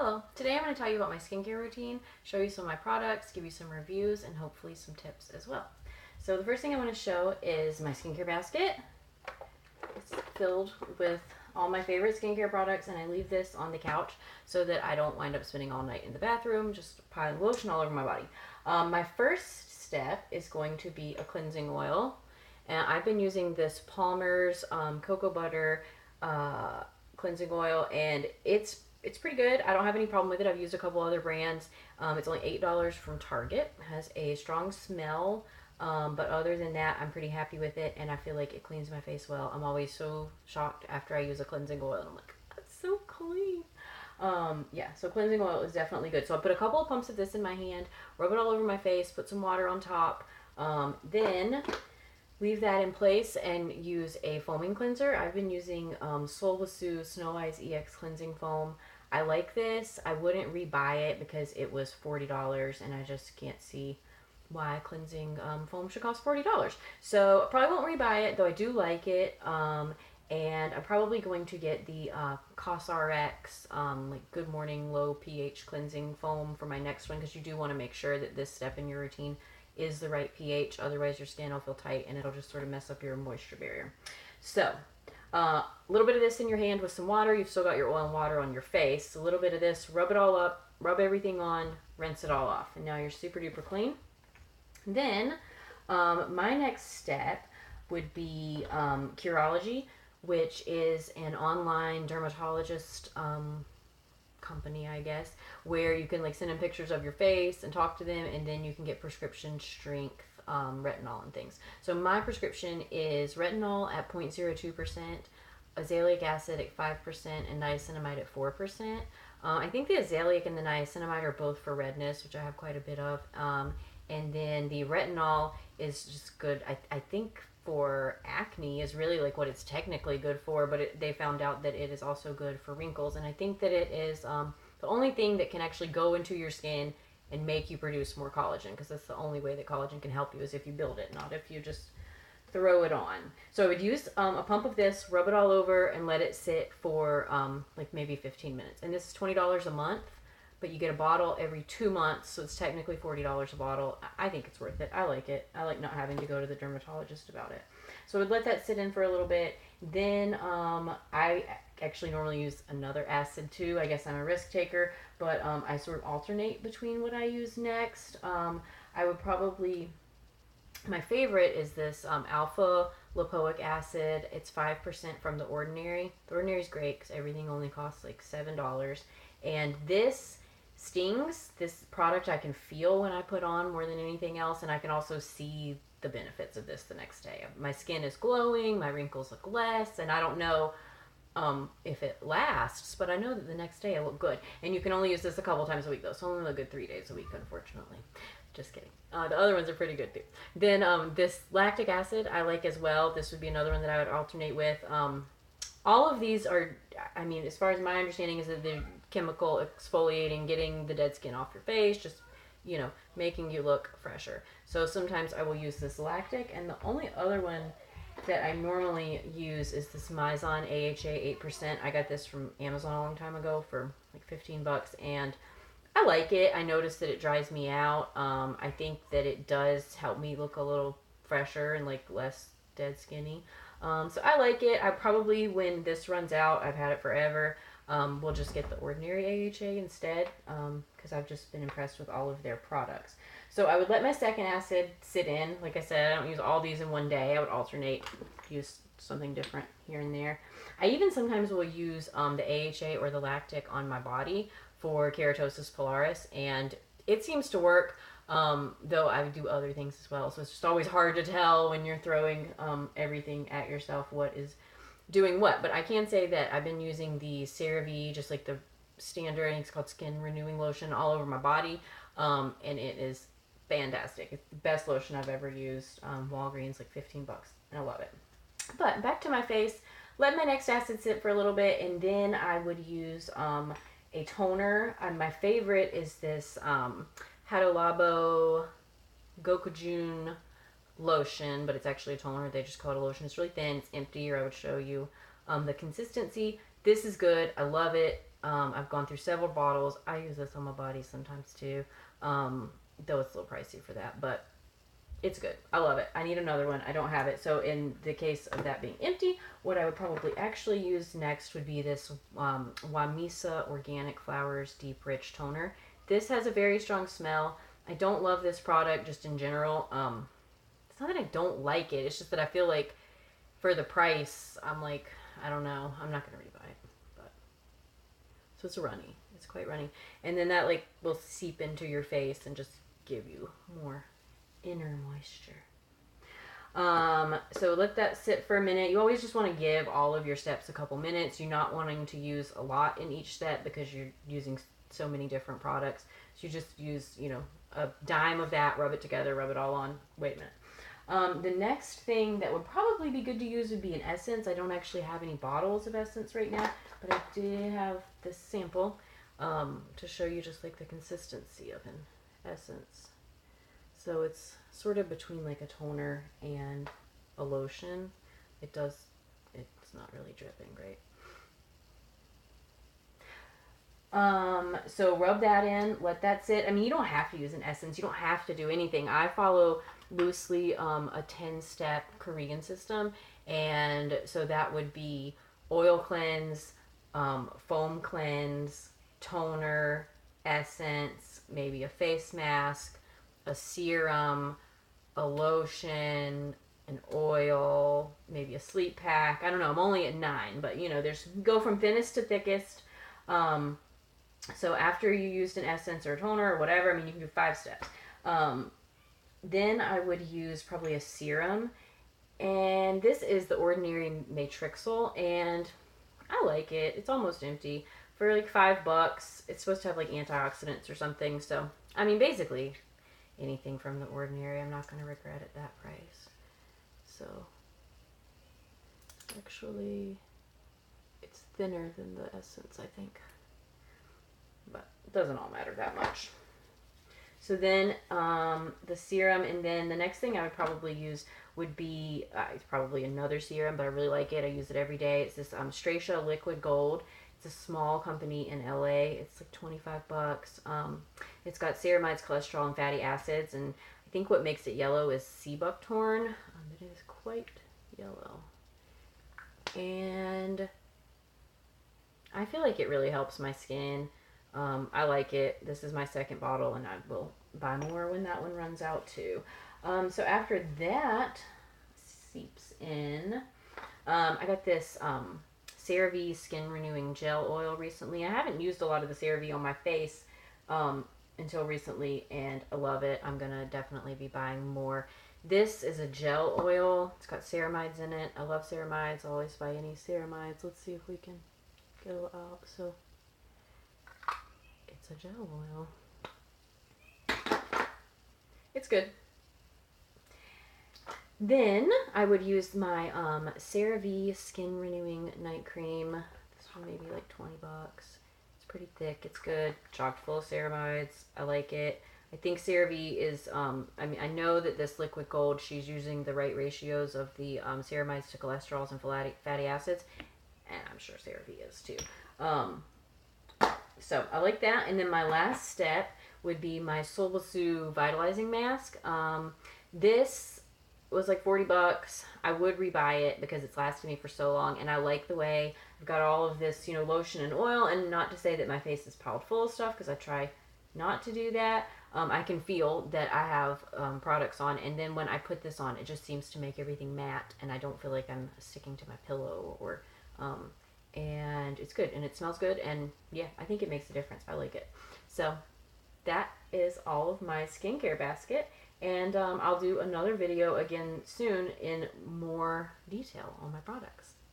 Hello, today I'm going to tell you about my skincare routine, show you some of my products, give you some reviews, and hopefully some tips as well. So the first thing I want to show is my skincare basket. It's filled with all my favorite skincare products, and I leave this on the couch so that I don't wind up spending all night in the bathroom just piling lotion all over my body. My first step is going to be a cleansing oil, and I've been using this Palmer's cocoa butter cleansing oil, and it's pretty good. I don't have any problem with it. I've used a couple other brands. It's only $8 from Target. It has a strong smell, but other than that, I'm pretty happy with it, and I feel like it cleans my face well. I'm always so shocked after I use a cleansing oil. I'm like, that's so clean. Yeah, so cleansing oil is definitely good. So I put a couple of pumps of this in my hand, rub it all over my face, put some water on top, then leave that in place and use a foaming cleanser. I've been using Solvasu Snow Eyes EX Cleansing Foam. I like this. I wouldn't rebuy it because it was $40 and I just can't see why cleansing foam should cost $40. So I probably won't rebuy it, though I do like it. And I'm probably going to get the CosRX like Good Morning Low pH cleansing foam for my next one, because you do want to make sure that this step in your routine is the right pH. Otherwise your skin will feel tight and it'll just sort of mess up your moisture barrier. So a little bit of this in your hand with some water. You've still got your oil and water on your face. A little bit of this, rub it all up, rub everything on, rinse it all off, and now you're super duper clean. Then my next step would be Curology, which is an online dermatologist company, I guess, where you can like send in pictures of your face and talk to them, and then you can get prescription strength retinol and things. So my prescription is retinol at 0.02%, azelaic acid at 5%, and niacinamide at 4%. I think the azelaic and the niacinamide are both for redness, which I have quite a bit of. And then the retinol is just good. I think for acne is really like what it's technically good for, but they found out that it is also good for wrinkles. And I think that it is the only thing that can actually go into your skin and make you produce more collagen, because that's the only way that collagen can help you, is if you build it, not if you just throw it on. So I would use a pump of this, rub it all over, and let it sit for like maybe 15 minutes. And this is $20 a month, but you get a bottle every 2 months, so it's technically $40 a bottle. I think it's worth it. I like it. I like not having to go to the dermatologist about it. So I would let that sit in for a little bit. Then I actually normally use another acid too. I guess I'm a risk taker, but I sort of alternate between what I use next. I would probably, my favorite is this alpha lipoic acid. It's 5% from The Ordinary. The Ordinary is great because everything only costs like $7. And this stings. This product I can feel when I put on more than anything else, and I can also see the benefits of this the next day. My skin is glowing, my wrinkles look less, and I don't know if it lasts, but I know that the next day I look good. And you can only use this a couple times a week, though, so only a good 3 days a week, unfortunately. Just kidding. The other ones are pretty good too. Then this lactic acid I like as well. This would be another one that I would alternate with. All of these are, I mean, as far as my understanding is that they're chemical exfoliating, getting the dead skin off your face, just, you know, making you look fresher. So sometimes I will use this lactic, and the only other one that I normally use is this Mizon AHA 8%. I got this from Amazon a long time ago for like $15, and I like it. I noticed that it dries me out. I think that it does help me look a little fresher and like less dead skinny. So I like it. I probably, when this runs out, I've had it forever, we'll just get the Ordinary AHA instead, because I've just been impressed with all of their products. So I would let my second acid sit in. Like I said, I don't use all these in one day. I would alternate, use something different here and there. I even sometimes will use the AHA or the lactic on my body for keratosis pilaris, and it seems to work. Though I do other things as well, so it's just always hard to tell when you're throwing everything at yourself what is doing what. But I can say that I've been using the CeraVe, just like the standard, I think it's called Skin Renewing Lotion, all over my body, and it is fantastic. It's the best lotion I've ever used. Walgreens, like $15, and I love it. But back to my face, let my next acid sit for a little bit, and then I would use a toner. My favorite is this Hada Labo Gokujun lotion, but it's actually a toner. They just call it a lotion. It's really thin. It's empty, or I would show you the consistency. This is good. I love it. I've gone through several bottles. I use this on my body sometimes too, though it's a little pricey for that, but it's good. I love it. I need another one. I don't have it. So in the case of that being empty, what I would probably actually use next would be this Wamisa Organic Flowers Deep Rich Toner. This has a very strong smell. I don't love this product just in general. It's not that I don't like it. It's just that I feel like for the price, I'm like, I don't know. I'm not going to rebuy it. But so it's runny. It's quite runny. And then that like will seep into your face and just give you more inner moisture. So let that sit for a minute. You always just want to give all of your steps a couple minutes. You're not wanting to use a lot in each step because you're using so many different products. So you just use, you know, a dime of that, rub it together, rub it all on. Wait a minute. The next thing that would probably be good to use would be an essence. I don't actually have any bottles of essence right now, but I did have this sample to show you just like the consistency of an essence. So it's sort of between like a toner and a lotion. It's not really dripping great. So rub that in, let that sit. I mean, you don't have to use an essence. You don't have to do anything. I follow loosely a 10-step Korean system. And so that would be oil cleanse, foam cleanse, toner, essence, maybe a face mask, a serum, a lotion, an oil, maybe a sleep pack. I don't know. I'm only at 9, but you know, there's go from thinnest to thickest. So after you used an essence or a toner or whatever, I mean, you can do 5 steps. Then I would use probably a serum, and this is the Ordinary Matrixyl, and I like it. It's almost empty for like $5. It's supposed to have like antioxidants or something. So I mean, basically anything from the Ordinary. I'm not going to regret at that price. So actually it's thinner than the essence, I think, but it doesn't all matter that much. So then the serum, and then the next thing I would probably use would be it's probably another serum, but I really like it. I use it every day. It's this Stracia Liquid Gold. It's a small company in LA. It's like $25. It's got ceramides, cholesterol, and fatty acids, and I think what makes it yellow is sea buckthorn. It is quite yellow, and I feel like it really helps my skin. I like it. This is my second bottle, and I will buy more when that one runs out too. So after that seeps in, I got this CeraVe Skin Renewing Gel Oil recently. I haven't used a lot of the CeraVe on my face until recently, and I love it. I'm going to definitely be buying more. This is a gel oil. It's got ceramides in it. I love ceramides. I always buy any ceramides. Let's see if we can go up. So it's a gel oil. It's good. Then I would use my CeraVe Skin Renewing Night Cream. This one maybe like $20. It's pretty thick. It's good. Chocked full of ceramides. I like it. I think CeraVe is, I mean, I know that this liquid gold, she's using the right ratios of the ceramides to cholesterols and fatty acids. And I'm sure CeraVe is too. So I like that. And then my last step would be my Solvasu Vitalizing Mask. This was like $40. I would rebuy it because it's lasted me for so long, and I like the way I've got all of this, you know, lotion and oil. And not to say that my face is piled full of stuff, because I try not to do that. I can feel that I have products on, and then when I put this on, it just seems to make everything matte, and I don't feel like I'm sticking to my pillow, or and it's good, and it smells good, and yeah, I think it makes a difference. I like it. So that is all of my skincare basket, and I'll do another video again soon in more detail on my products.